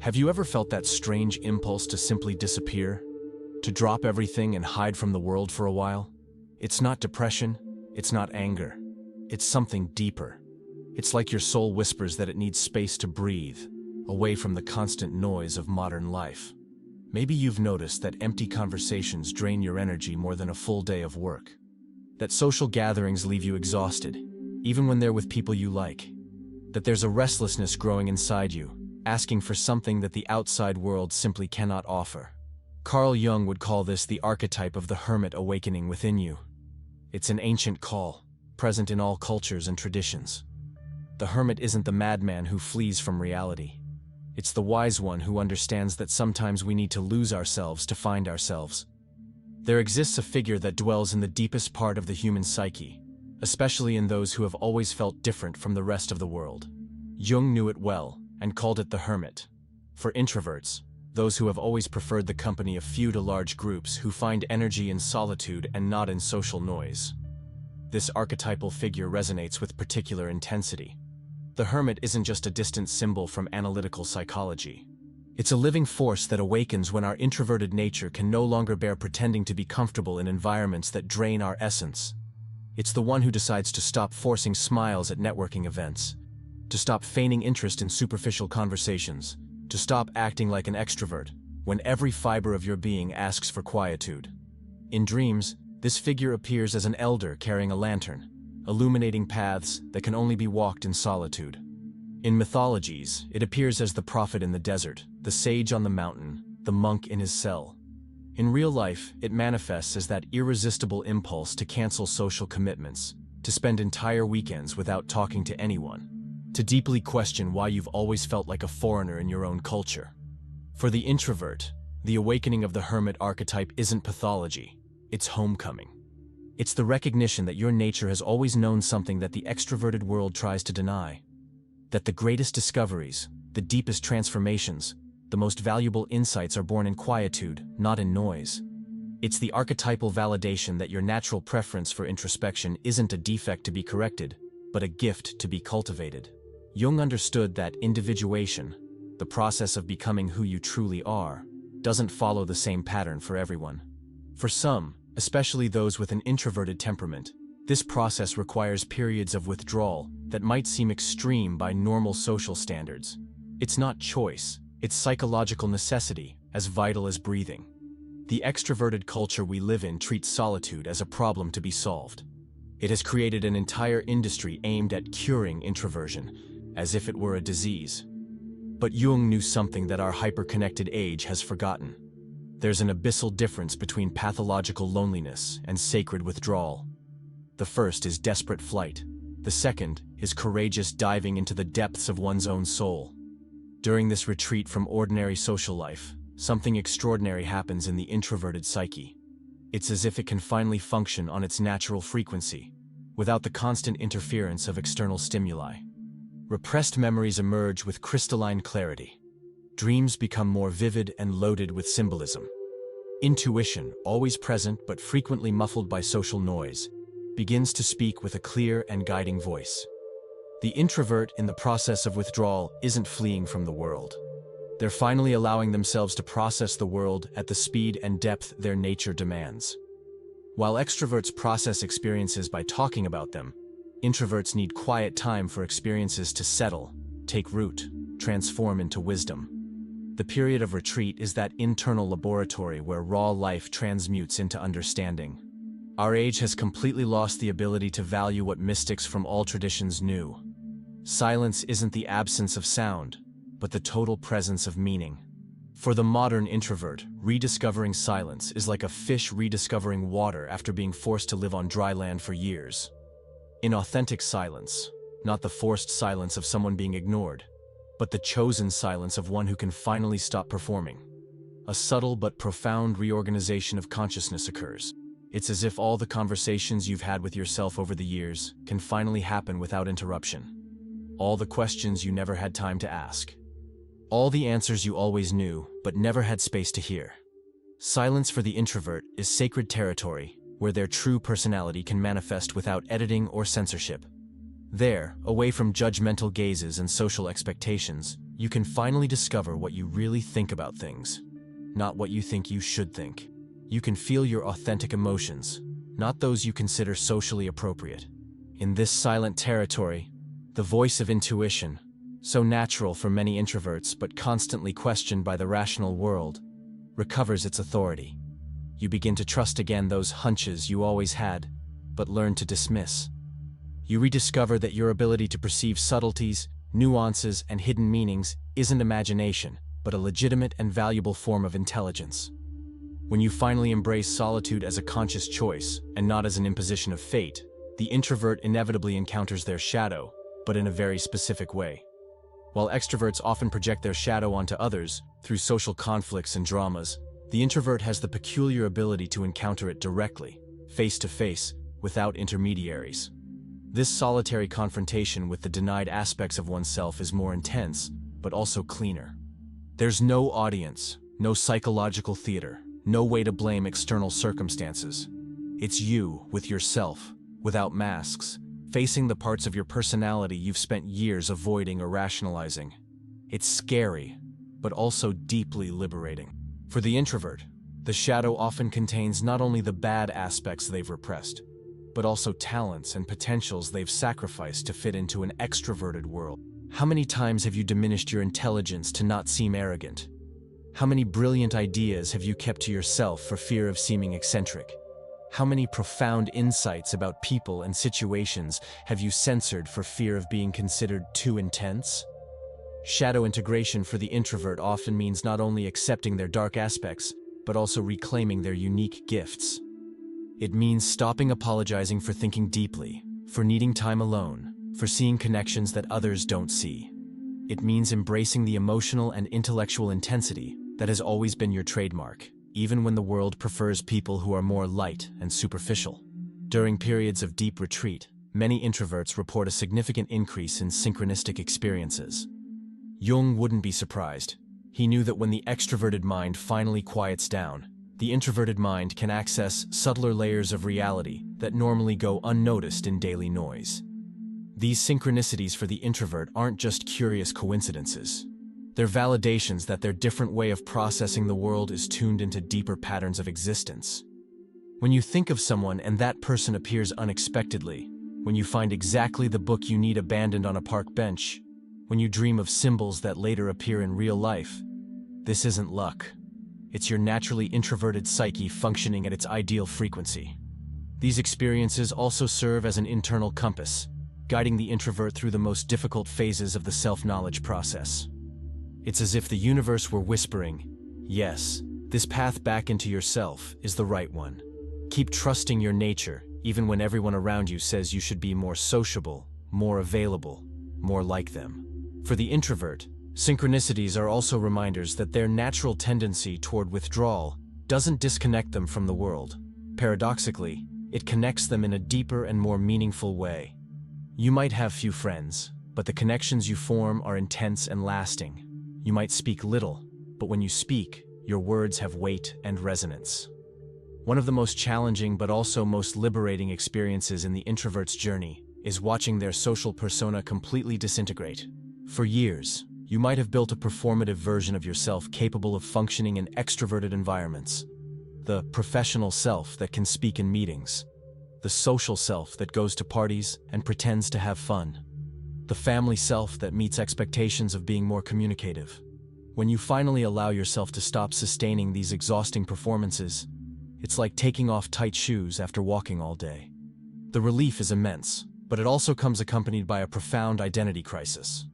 Have you ever felt that strange impulse to simply disappear? To drop everything and hide from the world for a while? It's not depression, it's not anger. It's something deeper. It's like your soul whispers that it needs space to breathe, away from the constant noise of modern life. Maybe you've noticed that empty conversations drain your energy more than a full day of work. That social gatherings leave you exhausted, even when they're with people you like. That there's a restlessness growing inside you, asking for something that the outside world simply cannot offer. Carl Jung would call this the archetype of the hermit awakening within you. It's an ancient call, present in all cultures and traditions. The hermit isn't the madman who flees from reality. It's the wise one who understands that sometimes we need to lose ourselves to find ourselves. There exists a figure that dwells in the deepest part of the human psyche, especially in those who have always felt different from the rest of the world. Jung knew it well and called it the hermit. For introverts, those who have always preferred the company of few to large groups who find energy in solitude and not in social noise. This archetypal figure resonates with particular intensity. The hermit isn't just a distant symbol from analytical psychology. It's a living force that awakens when our introverted nature can no longer bear pretending to be comfortable in environments that drain our essence. It's the one who decides to stop forcing smiles at networking events, to stop feigning interest in superficial conversations, to stop acting like an extrovert when every fiber of your being asks for quietude. In dreams, this figure appears as an elder carrying a lantern, illuminating paths that can only be walked in solitude. In mythologies, it appears as the prophet in the desert, the sage on the mountain, the monk in his cell. In real life, it manifests as that irresistible impulse to cancel social commitments, to spend entire weekends without talking to anyone, to deeply question why you've always felt like a foreigner in your own culture. For the introvert, the awakening of the hermit archetype isn't pathology, it's homecoming. It's the recognition that your nature has always known something that the extroverted world tries to deny. That the greatest discoveries, the deepest transformations, the most valuable insights are born in quietude, not in noise. It's the archetypal validation that your natural preference for introspection isn't a defect to be corrected, but a gift to be cultivated. Jung understood that individuation, the process of becoming who you truly are, doesn't follow the same pattern for everyone. For some, especially those with an introverted temperament, this process requires periods of withdrawal that might seem extreme by normal social standards. It's not choice, it's psychological necessity, as vital as breathing. The extroverted culture we live in treats solitude as a problem to be solved. It has created an entire industry aimed at curing introversion, as if it were a disease. But Jung knew something that our hyper-connected age has forgotten. There's an abyssal difference between pathological loneliness and sacred withdrawal. The first is desperate flight. The second is courageous diving into the depths of one's own soul. During this retreat from ordinary social life, something extraordinary happens in the introverted psyche. It's as if it can finally function on its natural frequency, without the constant interference of external stimuli. Repressed memories emerge with crystalline clarity. Dreams become more vivid and loaded with symbolism. Intuition, always present but frequently muffled by social noise, begins to speak with a clear and guiding voice. The introvert in the process of withdrawal isn't fleeing from the world. They're finally allowing themselves to process the world at the speed and depth their nature demands. While extroverts process experiences by talking about them, introverts need quiet time for experiences to settle, take root, transform into wisdom. The period of retreat is that internal laboratory where raw life transmutes into understanding. Our age has completely lost the ability to value what mystics from all traditions knew. Silence isn't the absence of sound, but the total presence of meaning. For the modern introvert, rediscovering silence is like a fish rediscovering water after being forced to live on dry land for years. In authentic silence, not the forced silence of someone being ignored, but the chosen silence of one who can finally stop performing. A subtle but profound reorganization of consciousness occurs. It's as if all the conversations you've had with yourself over the years can finally happen without interruption. All the questions you never had time to ask. All the answers you always knew, but never had space to hear. Silence for the introvert is sacred territory, where their true personality can manifest without editing or censorship. There, away from judgmental gazes and social expectations, You can finally discover what you really think about things, not what you think you should think. You can feel your authentic emotions, not those you consider socially appropriate. In this silent territory, the voice of intuition, so natural for many introverts but constantly questioned by the rational world, recovers its authority. You begin to trust again those hunches you always had, but learn to dismiss. You rediscover that your ability to perceive subtleties, nuances, and hidden meanings isn't imagination, but a legitimate and valuable form of intelligence. When you finally embrace solitude as a conscious choice, and not as an imposition of fate, the introvert inevitably encounters their shadow, but in a very specific way. While extroverts often project their shadow onto others through social conflicts and dramas, the introvert has the peculiar ability to encounter it directly, face to face, without intermediaries. This solitary confrontation with the denied aspects of oneself is more intense, but also cleaner. There's no audience, no psychological theater, no way to blame external circumstances. It's you, with yourself, without masks, facing the parts of your personality you've spent years avoiding or rationalizing. It's scary, but also deeply liberating. For the introvert, the shadow often contains not only the bad aspects they've repressed, but also talents and potentials they've sacrificed to fit into an extroverted world. How many times have you diminished your intelligence to not seem arrogant? How many brilliant ideas have you kept to yourself for fear of seeming eccentric? How many profound insights about people and situations have you censored for fear of being considered too intense? Shadow integration for the introvert often means not only accepting their dark aspects, but also reclaiming their unique gifts. It means stopping apologizing for thinking deeply, for needing time alone, for seeing connections that others don't see. It means embracing the emotional and intellectual intensity that has always been your trademark, even when the world prefers people who are more light and superficial. During periods of deep retreat, many introverts report a significant increase in synchronistic experiences. Jung wouldn't be surprised. He knew that when the extroverted mind finally quiets down, the introverted mind can access subtler layers of reality that normally go unnoticed in daily noise. These synchronicities for the introvert aren't just curious coincidences. They're validations that their different way of processing the world is tuned into deeper patterns of existence. When you think of someone and that person appears unexpectedly, when you find exactly the book you need abandoned on a park bench, when you dream of symbols that later appear in real life, this isn't luck. It's your naturally introverted psyche functioning at its ideal frequency. These experiences also serve as an internal compass, guiding the introvert through the most difficult phases of the self-knowledge process. It's as if the universe were whispering, yes, this path back into yourself is the right one. Keep trusting your nature, even when everyone around you says you should be more sociable, more available, more like them. For the introvert, synchronicities are also reminders that their natural tendency toward withdrawal doesn't disconnect them from the world. Paradoxically, it connects them in a deeper and more meaningful way. You might have few friends, but the connections you form are intense and lasting. You might speak little, but when you speak, your words have weight and resonance. One of the most challenging but also most liberating experiences in the introvert's journey is watching their social persona completely disintegrate. For years, you might have built a performative version of yourself capable of functioning in extroverted environments. The professional self that can speak in meetings. The social self that goes to parties and pretends to have fun. The family self that meets expectations of being more communicative. When you finally allow yourself to stop sustaining these exhausting performances, it's like taking off tight shoes after walking all day. The relief is immense, but it also comes accompanied by a profound identity crisis.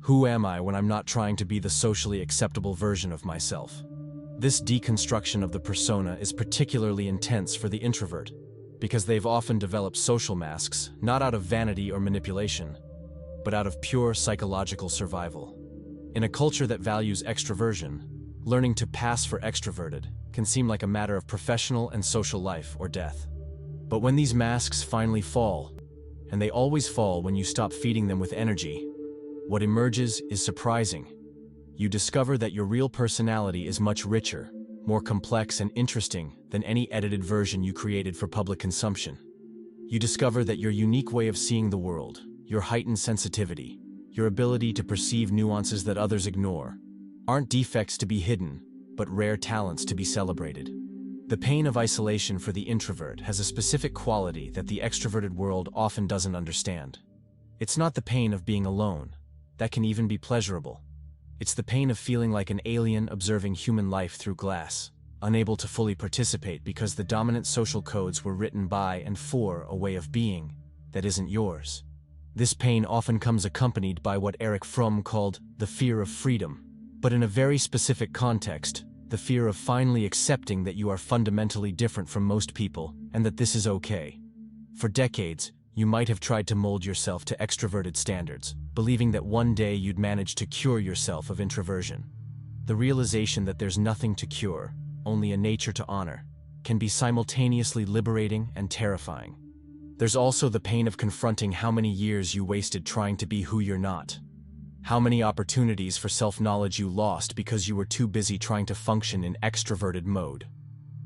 Who am I when I'm not trying to be the socially acceptable version of myself? This deconstruction of the persona is particularly intense for the introvert, because they've often developed social masks not out of vanity or manipulation, but out of pure psychological survival. In a culture that values extroversion, learning to pass for extroverted can seem like a matter of professional and social life or death. But when these masks finally fall, and they always fall when you stop feeding them with energy, what emerges is surprising. You discover that your real personality is much richer, more complex and interesting than any edited version you created for public consumption. You discover that your unique way of seeing the world, your heightened sensitivity, your ability to perceive nuances that others ignore, aren't defects to be hidden, but rare talents to be celebrated. The pain of isolation for the introvert has a specific quality that the extroverted world often doesn't understand. It's not the pain of being alone. That can even be pleasurable. It's the pain of feeling like an alien observing human life through glass, unable to fully participate because the dominant social codes were written by and for a way of being that isn't yours. This pain often comes accompanied by what Erich Fromm called the fear of freedom, but in a very specific context, the fear of finally accepting that you are fundamentally different from most people and that this is okay. For decades, you might have tried to mold yourself to extroverted standards, believing that one day you'd manage to cure yourself of introversion. The realization that there's nothing to cure, only a nature to honor, can be simultaneously liberating and terrifying. There's also the pain of confronting how many years you wasted trying to be who you're not. How many opportunities for self-knowledge you lost because you were too busy trying to function in extroverted mode.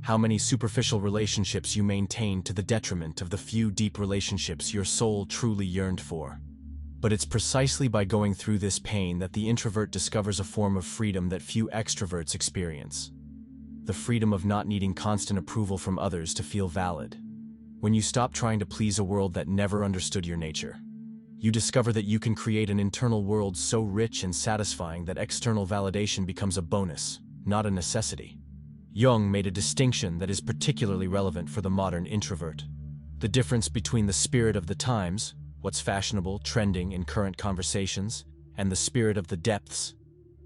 How many superficial relationships you maintained to the detriment of the few deep relationships your soul truly yearned for. But it's precisely by going through this pain that the introvert discovers a form of freedom that few extroverts experience. The freedom of not needing constant approval from others to feel valid. When you stop trying to please a world that never understood your nature, you discover that you can create an internal world so rich and satisfying that external validation becomes a bonus, not a necessity. Jung made a distinction that is particularly relevant for the modern introvert. The difference between the spirit of the times, what's fashionable, trending in current conversations, and the spirit of the depths,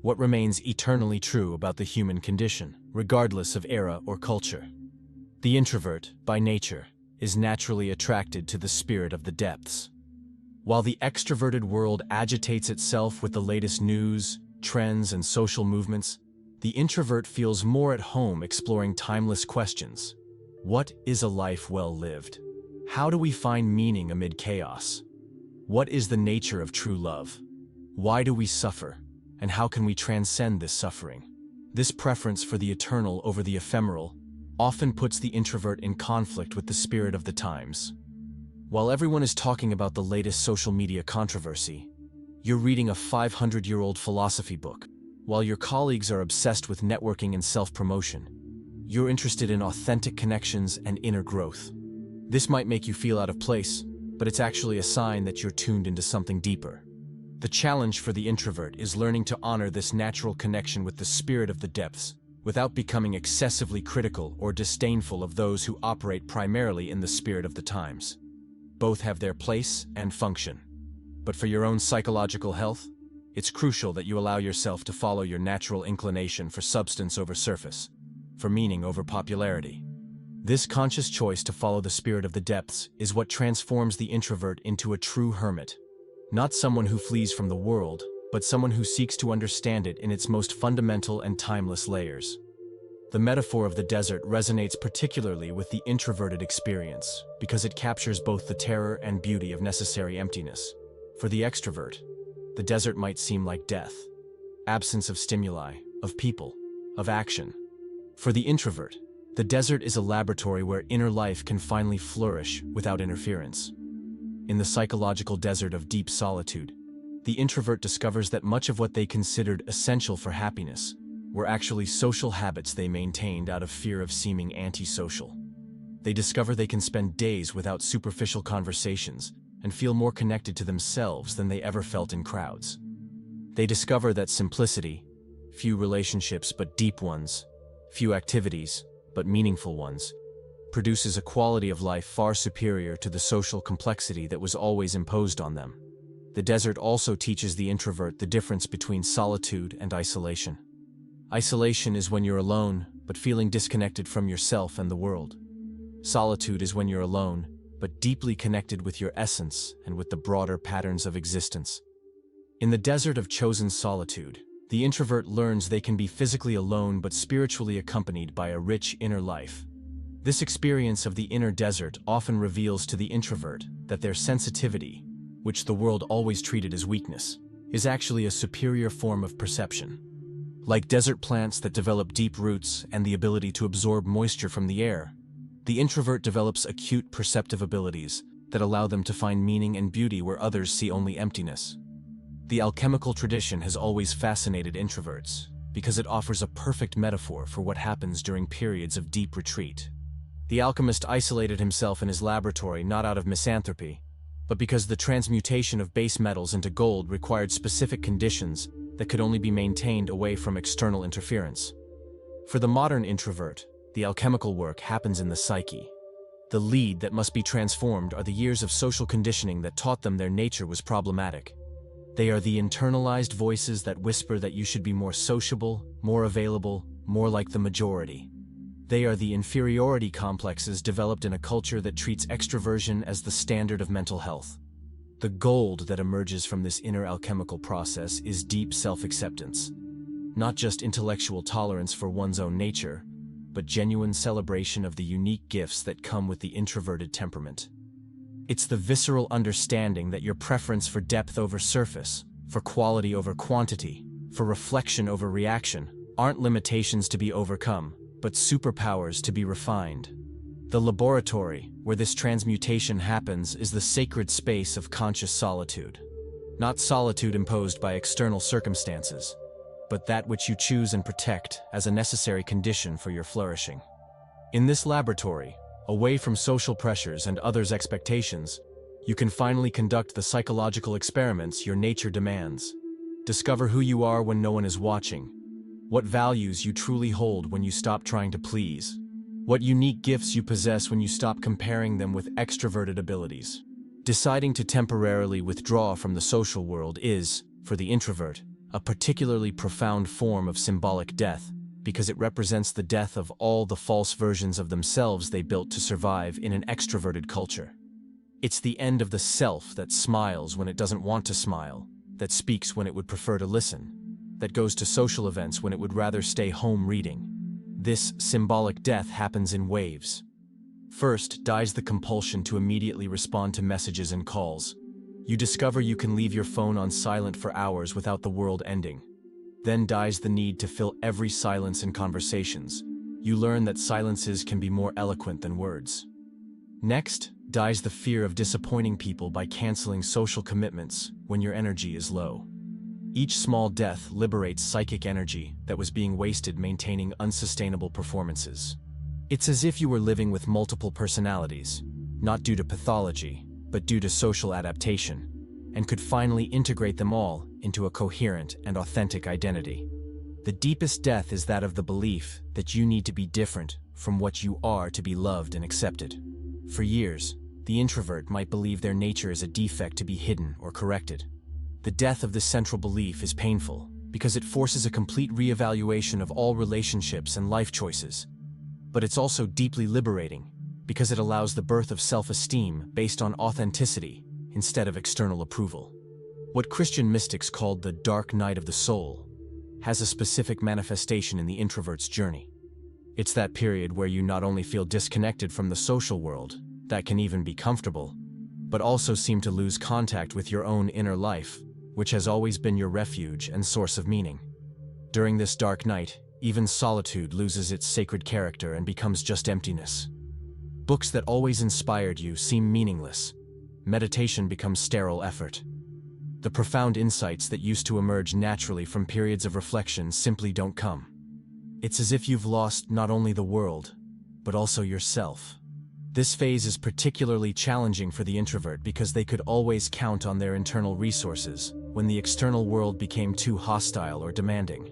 what remains eternally true about the human condition, regardless of era or culture. The introvert, by nature, is naturally attracted to the spirit of the depths. While the extroverted world agitates itself with the latest news, trends, and social movements, the introvert feels more at home exploring timeless questions. What is a life well lived? How do we find meaning amid chaos? What is the nature of true love? Why do we suffer? And how can we transcend this suffering? This preference for the eternal over the ephemeral often puts the introvert in conflict with the spirit of the times. While everyone is talking about the latest social media controversy, you're reading a 500-year-old philosophy book. While your colleagues are obsessed with networking and self-promotion, you're interested in authentic connections and inner growth. This might make you feel out of place, but it's actually a sign that you're tuned into something deeper. The challenge for the introvert is learning to honor this natural connection with the spirit of the depths, without becoming excessively critical or disdainful of those who operate primarily in the spirit of the times. Both have their place and function. But for your own psychological health, it's crucial that you allow yourself to follow your natural inclination for substance over surface, for meaning over popularity. This conscious choice to follow the spirit of the depths is what transforms the introvert into a true hermit. Not someone who flees from the world, but someone who seeks to understand it in its most fundamental and timeless layers. The metaphor of the desert resonates particularly with the introverted experience because it captures both the terror and beauty of necessary emptiness. For the extrovert, the desert might seem like death, absence of stimuli, of people, of action. For the introvert, the desert is a laboratory where inner life can finally flourish without interference. In the psychological desert of deep solitude, the introvert discovers that much of what they considered essential for happiness were actually social habits they maintained out of fear of seeming antisocial. They discover they can spend days without superficial conversations and feel more connected to themselves than they ever felt in crowds. They discover that simplicity, few relationships but deep ones, few activities but meaningful ones, produces a quality of life far superior to the social complexity that was always imposed on them. The desert also teaches the introvert the difference between solitude and isolation. Isolation is when you're alone, but feeling disconnected from yourself and the world. Solitude is when you're alone, but deeply connected with your essence and with the broader patterns of existence. In the desert of chosen solitude, the introvert learns they can be physically alone but spiritually accompanied by a rich inner life. This experience of the inner desert often reveals to the introvert that their sensitivity, which the world always treated as weakness, is actually a superior form of perception. Like desert plants that develop deep roots and the ability to absorb moisture from the air, the introvert develops acute perceptive abilities that allow them to find meaning and beauty where others see only emptiness. The alchemical tradition has always fascinated introverts because it offers a perfect metaphor for what happens during periods of deep retreat. The alchemist isolated himself in his laboratory not out of misanthropy, but because the transmutation of base metals into gold required specific conditions that could only be maintained away from external interference. For the modern introvert, the alchemical work happens in the psyche. The lead that must be transformed are the years of social conditioning that taught them their nature was problematic. They are the internalized voices that whisper that you should be more sociable, more available, more like the majority. They are the inferiority complexes developed in a culture that treats extroversion as the standard of mental health. The gold that emerges from this inner alchemical process is deep self-acceptance. Not just intellectual tolerance for one's own nature, but genuine celebration of the unique gifts that come with the introverted temperament. It's the visceral understanding that your preference for depth over surface, for quality over quantity, for reflection over reaction, aren't limitations to be overcome, but superpowers to be refined. The laboratory, where this transmutation happens, is the sacred space of conscious solitude. Not solitude imposed by external circumstances, but that which you choose and protect as a necessary condition for your flourishing. In this laboratory, away from social pressures and others' expectations, you can finally conduct the psychological experiments your nature demands. Discover who you are when no one is watching, what values you truly hold when you stop trying to please, what unique gifts you possess when you stop comparing them with extroverted abilities. Deciding to temporarily withdraw from the social world is, for the introvert, a particularly profound form of symbolic death, because it represents the death of all the false versions of themselves they built to survive in an extroverted culture. It's the end of the self that smiles when it doesn't want to smile, that speaks when it would prefer to listen, that goes to social events when it would rather stay home reading. This symbolic death happens in waves. First dies the compulsion to immediately respond to messages and calls. You discover you can leave your phone on silent for hours without the world ending. Then dies the need to fill every silence in conversations. You learn that silences can be more eloquent than words. Next, dies the fear of disappointing people by canceling social commitments when your energy is low. Each small death liberates psychic energy that was being wasted maintaining unsustainable performances. It's as if you were living with multiple personalities, not due to pathology, but due to social adaptation, and could finally integrate them all into a coherent and authentic identity. The deepest death is that of the belief that you need to be different from what you are to be loved and accepted. For years, the introvert might believe their nature is a defect to be hidden or corrected. The death of this central belief is painful because it forces a complete reevaluation of all relationships and life choices. But it's also deeply liberating because it allows the birth of self-esteem based on authenticity instead of external approval. What Christian mystics called the dark night of the soul has a specific manifestation in the introvert's journey. It's that period where you not only feel disconnected from the social world, that can even be comfortable, but also seem to lose contact with your own inner life, which has always been your refuge and source of meaning. During this dark night, even solitude loses its sacred character and becomes just emptiness. Books that always inspired you seem meaningless. Meditation becomes sterile effort. The profound insights that used to emerge naturally from periods of reflection simply don't come. It's as if you've lost not only the world, but also yourself. This phase is particularly challenging for the introvert because they could always count on their internal resources when the external world became too hostile or demanding.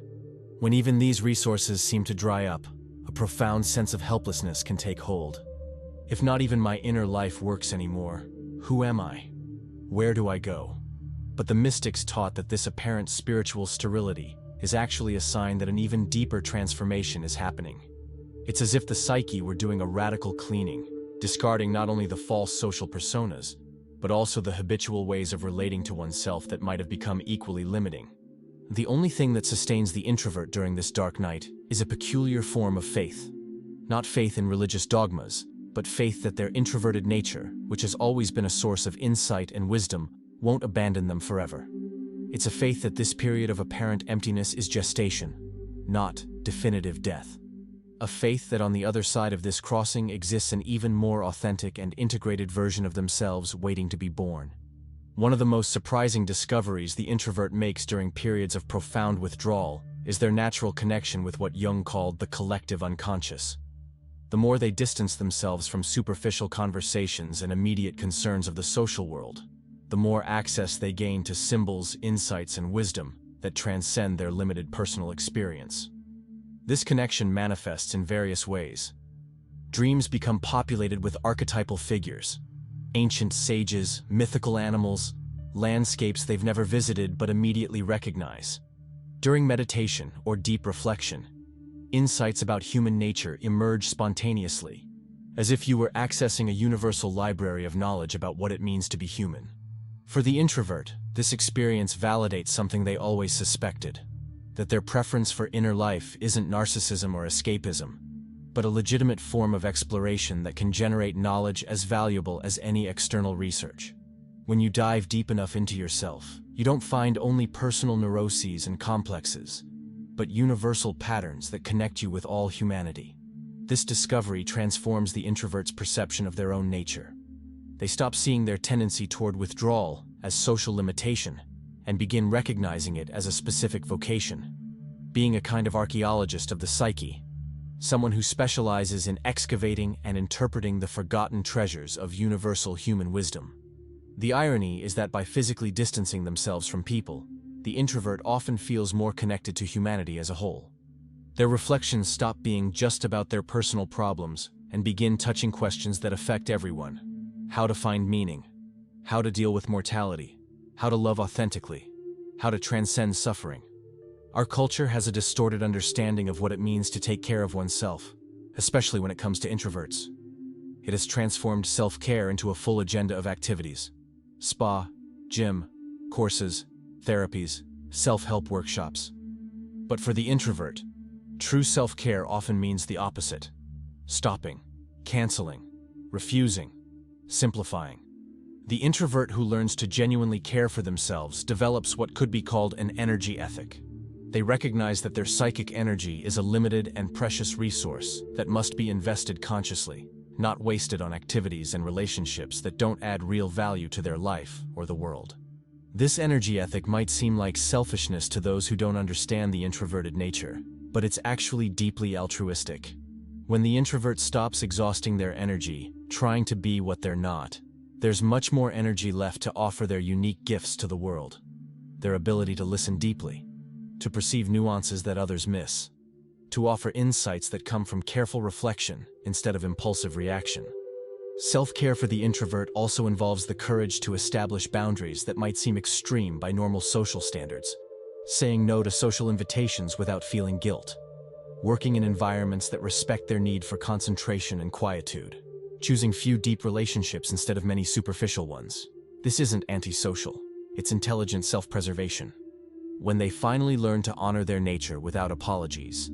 When even these resources seem to dry up, a profound sense of helplessness can take hold. If not even my inner life works anymore, who am I? Where do I go? But the mystics taught that this apparent spiritual sterility is actually a sign that an even deeper transformation is happening. It's as if the psyche were doing a radical cleaning, discarding not only the false social personas, but also the habitual ways of relating to oneself that might have become equally limiting. The only thing that sustains the introvert during this dark night is a peculiar form of faith. Not faith in religious dogmas, but faith that their introverted nature, which has always been a source of insight and wisdom, won't abandon them forever. It's a faith that this period of apparent emptiness is gestation, not definitive death. A faith that on the other side of this crossing exists an even more authentic and integrated version of themselves waiting to be born. One of the most surprising discoveries the introvert makes during periods of profound withdrawal is their natural connection with what Jung called the collective unconscious. The more they distance themselves from superficial conversations and immediate concerns of the social world, the more access they gain to symbols, insights, and wisdom that transcend their limited personal experience. This connection manifests in various ways. Dreams become populated with archetypal figures, ancient sages, mythical animals, landscapes they've never visited but immediately recognize. During meditation or deep reflection, insights about human nature emerge spontaneously, as if you were accessing a universal library of knowledge about what it means to be human. For the introvert, this experience validates something they always suspected, that their preference for inner life isn't narcissism or escapism, but a legitimate form of exploration that can generate knowledge as valuable as any external research. When you dive deep enough into yourself, you don't find only personal neuroses and complexes, but universal patterns that connect you with all humanity. This discovery transforms the introvert's perception of their own nature. They stop seeing their tendency toward withdrawal as social limitation and begin recognizing it as a specific vocation, being a kind of archaeologist of the psyche, someone who specializes in excavating and interpreting the forgotten treasures of universal human wisdom. The irony is that by physically distancing themselves from people, the introvert often feels more connected to humanity as a whole. Their reflections stop being just about their personal problems and begin touching questions that affect everyone: how to find meaning, how to deal with mortality, how to love authentically, how to transcend suffering. Our culture has a distorted understanding of what it means to take care of oneself, especially when it comes to introverts. It has transformed self-care into a full agenda of activities: spa, gym, courses, therapies, self-help workshops. But for the introvert, true self-care often means the opposite: stopping, canceling, refusing, simplifying. The introvert who learns to genuinely care for themselves develops what could be called an energy ethic. They recognize that their psychic energy is a limited and precious resource that must be invested consciously, not wasted on activities and relationships that don't add real value to their life or the world. This energy ethic might seem like selfishness to those who don't understand the introverted nature, but it's actually deeply altruistic. When the introvert stops exhausting their energy, trying to be what they're not, there's much more energy left to offer their unique gifts to the world. Their ability to listen deeply, to perceive nuances that others miss, to offer insights that come from careful reflection instead of impulsive reaction. Self-care for the introvert also involves the courage to establish boundaries that might seem extreme by normal social standards, saying no to social invitations without feeling guilt, working in environments that respect their need for concentration and quietude, choosing few deep relationships instead of many superficial ones. This isn't antisocial, it's intelligent self-preservation. When they finally learn to honor their nature without apologies,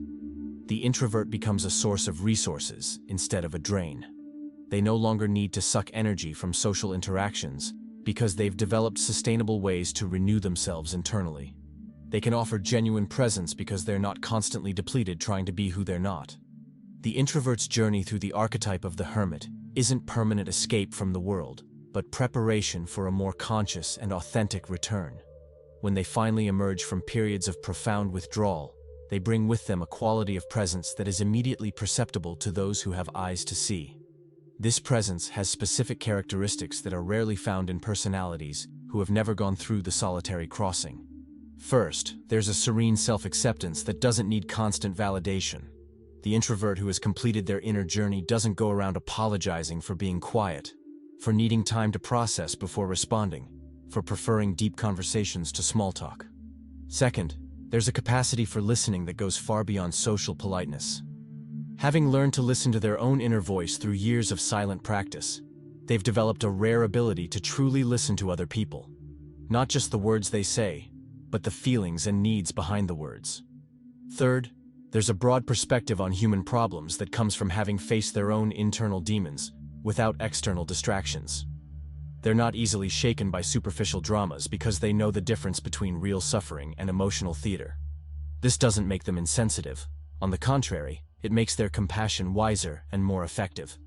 the introvert becomes a source of resources instead of a drain. They no longer need to suck energy from social interactions because they've developed sustainable ways to renew themselves internally. They can offer genuine presence because they're not constantly depleted trying to be who they're not. The introvert's journey through the archetype of the hermit isn't permanent escape from the world, but preparation for a more conscious and authentic return. When they finally emerge from periods of profound withdrawal, they bring with them a quality of presence that is immediately perceptible to those who have eyes to see. This presence has specific characteristics that are rarely found in personalities who have never gone through the solitary crossing. First, there's a serene self-acceptance that doesn't need constant validation. The introvert who has completed their inner journey doesn't go around apologizing for being quiet, for needing time to process before responding, for preferring deep conversations to small talk. Second, there's a capacity for listening that goes far beyond social politeness. Having learned to listen to their own inner voice through years of silent practice, they've developed a rare ability to truly listen to other people. Not just the words they say, but the feelings and needs behind the words. Third, there's a broad perspective on human problems that comes from having faced their own internal demons without external distractions. They're not easily shaken by superficial dramas because they know the difference between real suffering and emotional theater. This doesn't make them insensitive. On the contrary, it makes their compassion wiser and more effective.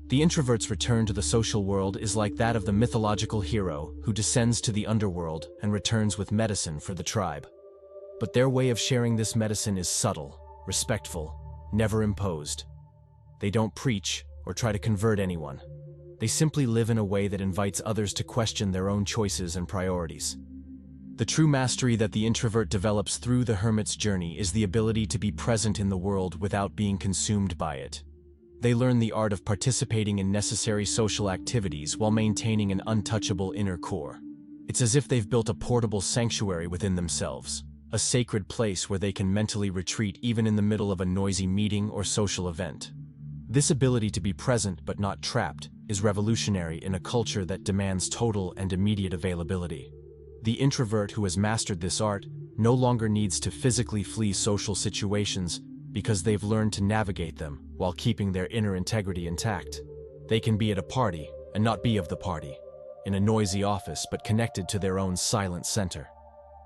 The introvert's return to the social world is like that of the mythological hero who descends to the underworld and returns with medicine for the tribe. But their way of sharing this medicine is subtle, respectful, never imposed. They don't preach or try to convert anyone. They simply live in a way that invites others to question their own choices and priorities. The true mastery that the introvert develops through the hermit's journey is the ability to be present in the world without being consumed by it. They learn the art of participating in necessary social activities while maintaining an untouchable inner core. It's as if they've built a portable sanctuary within themselves, a sacred place where they can mentally retreat even in the middle of a noisy meeting or social event. This ability to be present but not trapped is revolutionary in a culture that demands total and immediate availability. The introvert who has mastered this art no longer needs to physically flee social situations because they've learned to navigate them while keeping their inner integrity intact. They can be at a party and not be of the party, in a noisy office but connected to their own silent center.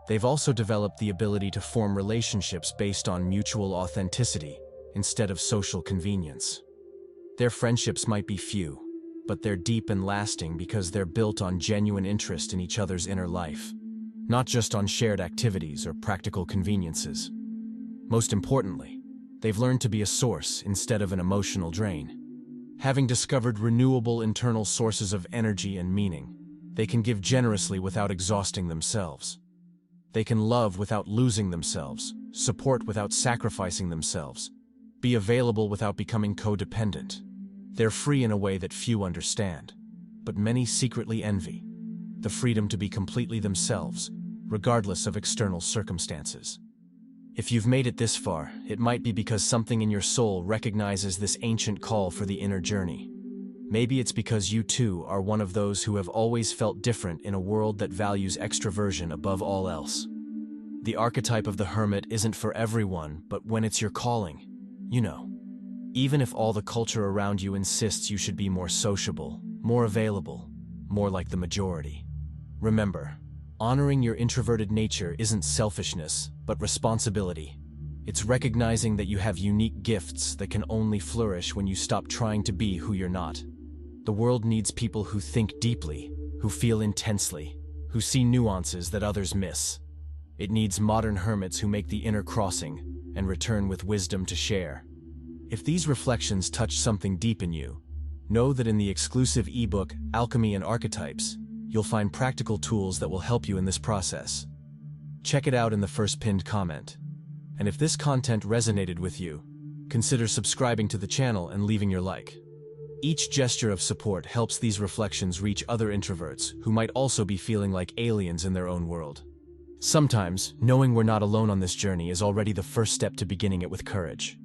They've also developed the ability to form relationships based on mutual authenticity instead of social convenience. Their friendships might be few, but they're deep and lasting because they're built on genuine interest in each other's inner life, not just on shared activities or practical conveniences. Most importantly, they've learned to be a source instead of an emotional drain. Having discovered renewable internal sources of energy and meaning, they can give generously without exhausting themselves. They can love without losing themselves, support without sacrificing themselves, be available without becoming codependent. They're free in a way that few understand, but many secretly envy: the freedom to be completely themselves, regardless of external circumstances. If you've made it this far, it might be because something in your soul recognizes this ancient call for the inner journey. Maybe it's because you too are one of those who have always felt different in a world that values extroversion above all else. The archetype of the hermit isn't for everyone, but when it's your calling, you know. Even if all the culture around you insists you should be more sociable, more available, more like the majority. Remember, honoring your introverted nature isn't selfishness, but responsibility. It's recognizing that you have unique gifts that can only flourish when you stop trying to be who you're not. The world needs people who think deeply, who feel intensely, who see nuances that others miss. It needs modern hermits who make the inner crossing and return with wisdom to share. If these reflections touch something deep in you, know that in the exclusive ebook, Alchemy and Archetypes, you'll find practical tools that will help you in this process. Check it out in the first pinned comment. And if this content resonated with you, consider subscribing to the channel and leaving your like. Each gesture of support helps these reflections reach other introverts who might also be feeling like aliens in their own world. Sometimes, knowing we're not alone on this journey is already the first step to beginning it with courage.